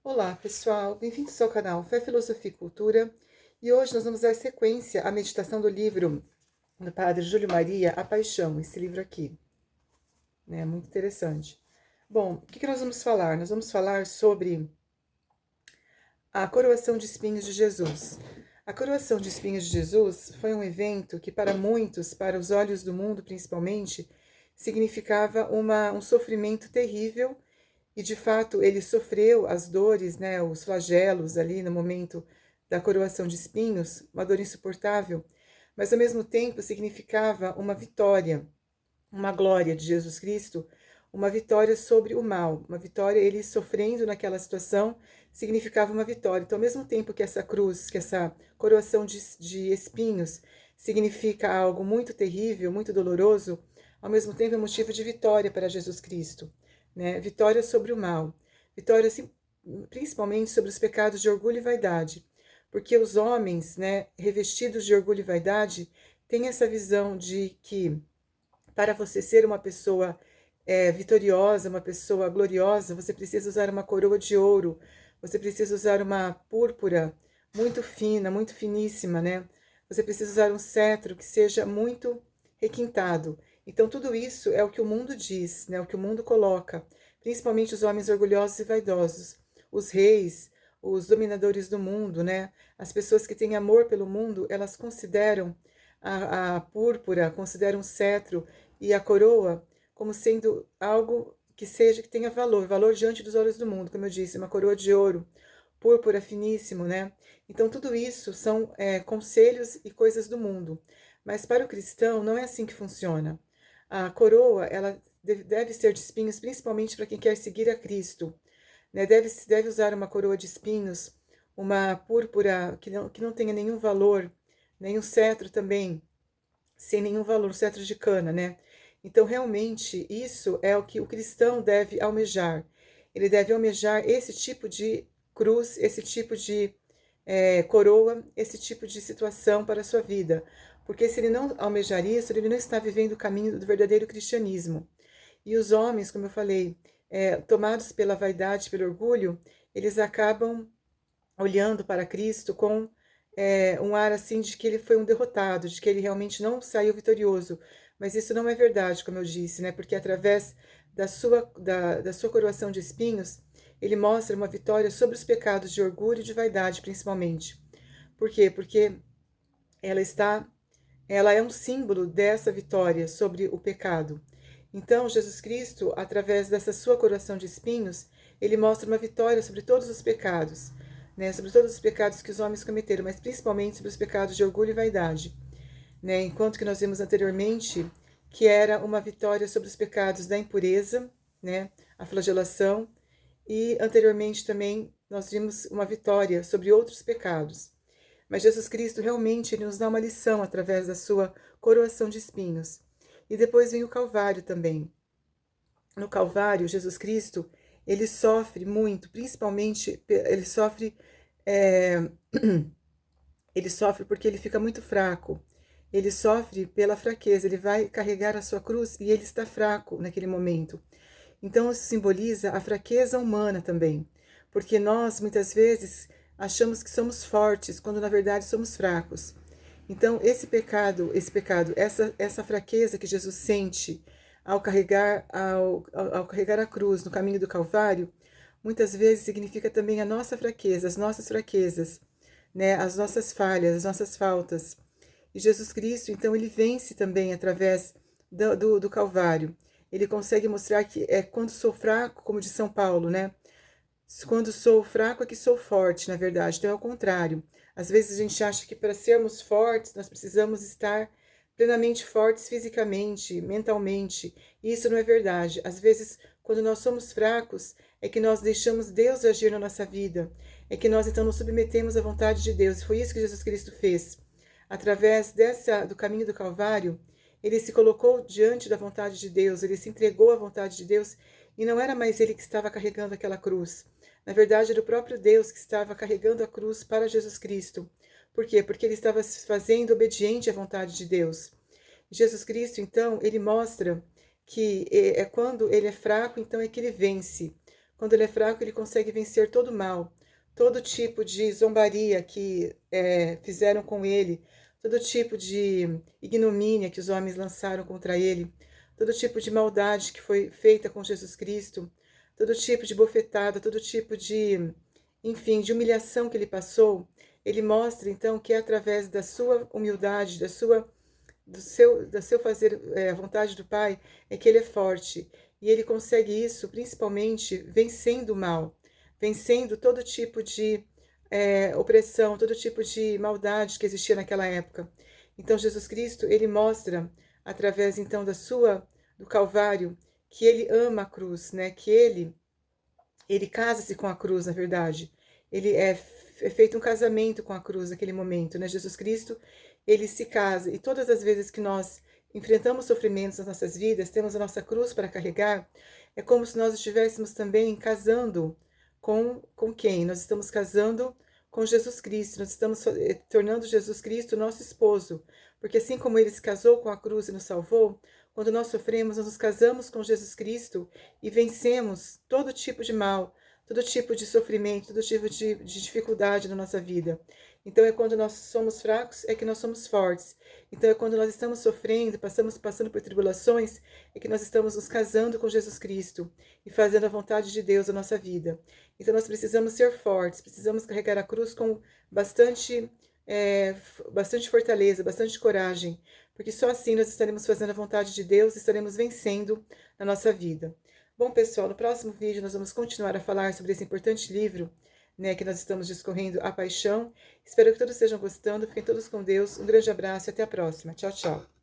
Olá, pessoal, bem-vindos ao canal Fé, Filosofia e Cultura. E hoje nós vamos dar sequência à meditação do livro do Padre Júlio Maria, A Paixão, esse livro aqui, né? Muito interessante. Bom, o que nós vamos falar? Nós vamos falar sobre a coroação de espinhos de Jesus. A coroação de espinhos de Jesus foi um evento que, para muitos, para os olhos do mundo principalmente, significava um sofrimento terrível. E de fato ele sofreu as dores, né, os flagelos ali no momento da coroação de espinhos, uma dor insuportável, mas ao mesmo tempo significava uma vitória, uma glória de Jesus Cristo, uma vitória sobre o mal, uma vitória, ele sofrendo naquela situação significava uma vitória. Então, ao mesmo tempo que essa cruz, que essa coroação de espinhos significa algo muito terrível, muito doloroso, ao mesmo tempo é motivo de vitória para Jesus Cristo, né? Vitória sobre o mal, vitória principalmente sobre os pecados de orgulho e vaidade, porque os homens, né, revestidos de orgulho e vaidade, têm essa visão de que para você ser uma pessoa vitoriosa, uma pessoa gloriosa, você precisa usar uma coroa de ouro, você precisa usar uma púrpura muito fina, muito finíssima, né? Você precisa usar um cetro que seja muito requintado. Então, tudo isso é o que o mundo diz, né? O que o mundo coloca, principalmente os homens orgulhosos e vaidosos, os reis, os dominadores do mundo, né? As pessoas que têm amor pelo mundo, elas consideram a púrpura, consideram o cetro e a coroa como sendo algo que tenha valor, valor diante dos olhos do mundo, como eu disse, uma coroa de ouro, púrpura finíssimo, né? Então tudo isso são conselhos e coisas do mundo, mas para o cristão não é assim que funciona. A coroa, ela deve ser de espinhos, principalmente para quem quer seguir a Cristo, né? Deve usar uma coroa de espinhos, uma púrpura que não tenha nenhum valor, nenhum cetro também, sem nenhum valor, cetro de cana, né? Então, realmente, isso é o que o cristão deve almejar. Ele deve almejar esse tipo de cruz, esse tipo de coroa, esse tipo de situação para a sua vida. Porque se ele não almejar isso, ele não está vivendo o caminho do verdadeiro cristianismo. E os homens, como eu falei, tomados pela vaidade, pelo orgulho, eles acabam olhando para Cristo com um ar assim de que ele foi um derrotado, de que ele realmente não saiu vitorioso. Mas isso não é verdade, como eu disse, né? Porque através da sua coroação de espinhos, ele mostra uma vitória sobre os pecados de orgulho e de vaidade, principalmente. Por quê? Porque ela está, ela é um símbolo dessa vitória sobre o pecado. Então, Jesus Cristo, através dessa sua coroação de espinhos, ele mostra uma vitória sobre todos os pecados, né? Sobre todos os pecados que os homens cometeram, mas principalmente sobre os pecados de orgulho e vaidade, né? Enquanto que nós vimos anteriormente que era uma vitória sobre os pecados da impureza, né? A flagelação, e anteriormente também nós vimos uma vitória sobre outros pecados. Mas Jesus Cristo realmente ele nos dá uma lição através da sua coroação de espinhos. E depois vem o Calvário também. No Calvário, Jesus Cristo, ele sofre muito, principalmente é, ele sofre porque ele fica muito fraco. Ele sofre pela fraqueza, ele vai carregar a sua cruz e ele está fraco naquele momento. Então, isso simboliza a fraqueza humana também, porque nós, muitas vezes, achamos que somos fortes, quando na verdade somos fracos. Então, essa fraqueza que Jesus sente ao carregar a cruz no caminho do Calvário, muitas vezes significa também a nossa fraqueza, as nossas fraquezas, né? As nossas falhas, as nossas faltas. E Jesus Cristo, então, ele vence também através do Calvário. Ele consegue mostrar que é quando sou fraco, como de São Paulo, né? Quando sou fraco é que sou forte, na verdade. Então é o contrário. Às vezes a gente acha que para sermos fortes nós precisamos estar plenamente fortes fisicamente, mentalmente. E isso não é verdade. Às vezes, quando nós somos fracos, é que nós deixamos Deus agir na nossa vida. É que nós então nos submetemos à vontade de Deus. E foi isso que Jesus Cristo fez. Através do caminho do Calvário, ele se colocou diante da vontade de Deus, ele se entregou à vontade de Deus, e não era mais ele que estava carregando aquela cruz. Na verdade, era o próprio Deus que estava carregando a cruz para Jesus Cristo. Por quê? Porque ele estava se fazendo obediente à vontade de Deus. Jesus Cristo, então, ele mostra que é quando ele é fraco, então é que ele vence. Quando ele é fraco, ele consegue vencer todo o mal, todo tipo de zombaria que fizeram com ele, todo tipo de ignomínia que os homens lançaram contra ele, todo tipo de maldade que foi feita com Jesus Cristo, todo tipo de bofetada, todo tipo de, enfim, de humilhação que ele passou. Ele mostra então que é através da sua humildade, do seu fazer a vontade do Pai, é que ele é forte. E ele consegue isso principalmente vencendo o mal, vencendo todo tipo de opressão, todo tipo de maldade que existia naquela época. Então Jesus Cristo, ele mostra através então do Calvário que ele ama a cruz, né? Que ele casa-se com a cruz, na verdade. Ele é feito um casamento com a cruz naquele momento, né? Jesus Cristo, ele se casa. E todas as vezes que nós enfrentamos sofrimentos nas nossas vidas, temos a nossa cruz para carregar, é como se nós estivéssemos também casando com quem? Nós estamos casando com Jesus Cristo, nós estamos tornando Jesus Cristo nosso esposo. Porque assim como ele se casou com a cruz e nos salvou, quando nós sofremos, nós nos casamos com Jesus Cristo e vencemos todo tipo de mal, todo tipo de sofrimento, todo tipo de dificuldade na nossa vida. Então é quando nós somos fracos, é que nós somos fortes. Então é quando nós estamos sofrendo, passando por tribulações, é que nós estamos nos casando com Jesus Cristo e fazendo a vontade de Deus na nossa vida. Então nós precisamos ser fortes, precisamos carregar a cruz com bastante fortaleza, bastante coragem, porque só assim nós estaremos fazendo a vontade de Deus e estaremos vencendo na nossa vida. Bom, pessoal, no próximo vídeo nós vamos continuar a falar sobre esse importante livro, né, que nós estamos discorrendo, A Paixão. Espero que todos estejam gostando, fiquem todos com Deus, um grande abraço e até a próxima. Tchau, tchau.